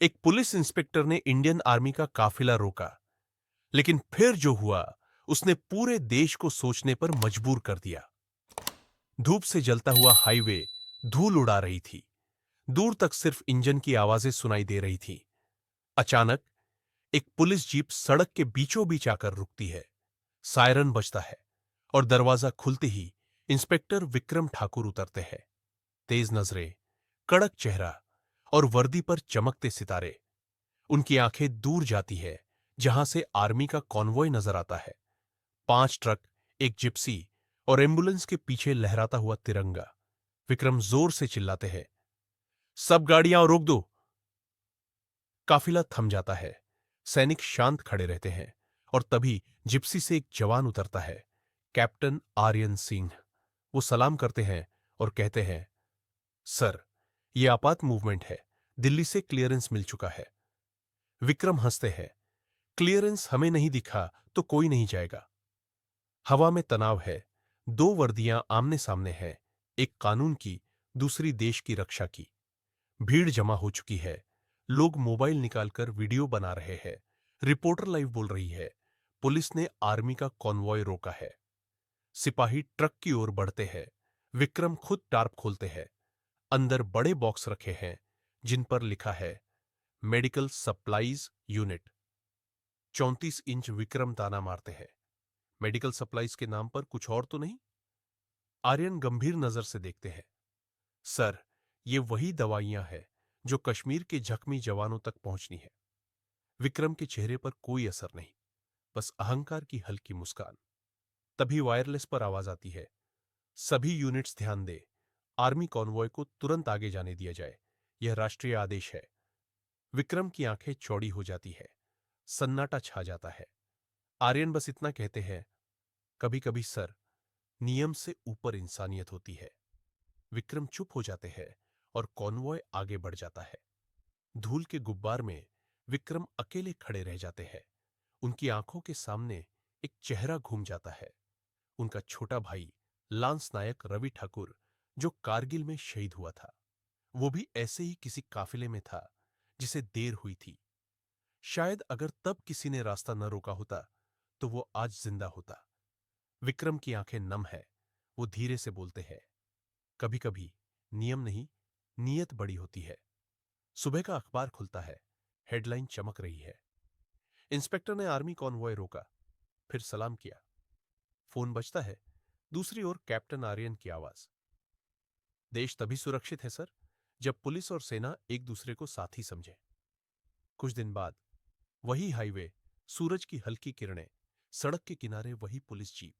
एक police inspector ने Indian army का काफिला रोका, लेकिन फिर जो हुआ उसने पूरे देश को सोचने पर मजबूर कर दिया। धूप से जलता हुआ हाईवे धूल उड़ा रही थी। दूर तक सिर्फ इंजन की आवाजें सुनाई दे रही थी। अचानक एक पुलिस जीप सड़क के बीचों बीच आकर रुकती है। सायरन बजता है और दरवाजा खुलते ही इंस्पेक्टर विक्रम ठाकुर उतरते हैं। तेज नजरें, कड़क चेहरा और वर्दी पर चमकते सितारे। उनकी आंखें दूर जाती है, जहां से आर्मी का कॉन्वॉय नजर आता है। 5 ट्रक, एक जिप्सी और एम्बुलेंस के पीछे लहराता हुआ तिरंगा। विक्रम जोर से चिल्लाते हैं, सब गाड़ियां रोक दो। काफिला थम जाता है। सैनिक शांत खड़े रहते हैं और तभी जिप्सी से एक जवान उतरता है, कैप्टन आर्यन सिंह। वो सलाम करते हैं और कहते हैं, सर, ये आपात मूवमेंट है। दिल्ली से क्लियरेंस मिल चुका है। विक्रम हंसते हैं, क्लियरेंस हमें नहीं दिखा तो कोई नहीं जाएगा। हवा में तनाव है। 2 वर्दियां आमने सामने हैं, एक कानून की, दूसरी देश की रक्षा की। भीड़ जमा हो चुकी है। लोग मोबाइल निकालकर वीडियो बना रहे हैं। रिपोर्टर लाइव बोल रही है, पुलिस ने आर्मी का कॉन्वॉय रोका है। सिपाही ट्रक की ओर बढ़ते हैं। विक्रम खुद टार्प खोलते हैं। अंदर बड़े बॉक्स रखे हैं, जिन पर लिखा है medical supplies unit. 34 inch Vikram ताना मारते हैं, मेडिकल सप्लाईज के नाम पर कुछ और तो नहीं? आर्यन गंभीर नजर से देखते हैं, सर, ये वही दवाइयां हैं जो कश्मीर के जख्मी जवानों तक पहुंचनी है। विक्रम के चेहरे पर कोई असर नहीं, बस अहंकार की हल्की मुस्कान। तभी वायरलेस पर आवाज आती है, सभी यूनिट्स ध्यान दे, आर्मी कॉन्वॉय को तुरंत आगे जाने दिया जाए। यह राष्ट्रीय आदेश है। विक्रम की आंखें चौड़ी हो जाती है। सन्नाटा छा जाता है। आर्यन बस इतना कहते हैं, कभी कभी सर, नियम से ऊपर इंसानियत होती है। विक्रम चुप हो जाते हैं और कॉन्वॉय आगे बढ़ जाता है। धूल के गुब्बार में विक्रम अकेले खड़े रह जाते हैं। उनकी आंखों के सामने एक चेहरा घूम जाता है, उनका छोटा भाई लांस नायक रवि ठाकुर, जो कारगिल में शहीद हुआ था। वो भी ऐसे ही किसी काफिले में था जिसे देर हुई थी। शायद अगर तब किसी ने रास्ता न रोका होता तो वो आज जिंदा होता। विक्रम की आंखें नम है। वो धीरे से बोलते हैं, कभी कभी नियम नहीं, नीयत बड़ी होती है। सुबह का अखबार खुलता है। हेडलाइन चमक रही है, इंस्पेक्टर ने आर्मी कॉन्वॉय रोका। फिर सलाम किया। फोन बजता है। दूसरी ओर कैप्टन आर्यन की आवाज, देश तभी सुरक्षित है सर, जब पुलिस और सेना एक दूसरे को साथी समझे। कुछ दिन बाद वही हाईवे, सूरज की हल्की किरणें, सड़क के किनारे वही पुलिस जीप।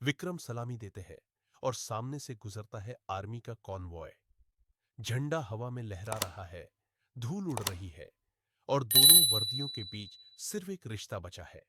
विक्रम सलामी देते हैं और सामने से गुजरता है आर्मी का कॉन्वॉय। झंडा हवा में लहरा रहा है, धूल उड़ रही है और दोनों वर्दियों के बीच सिर्फ एक रिश्ता बचा है,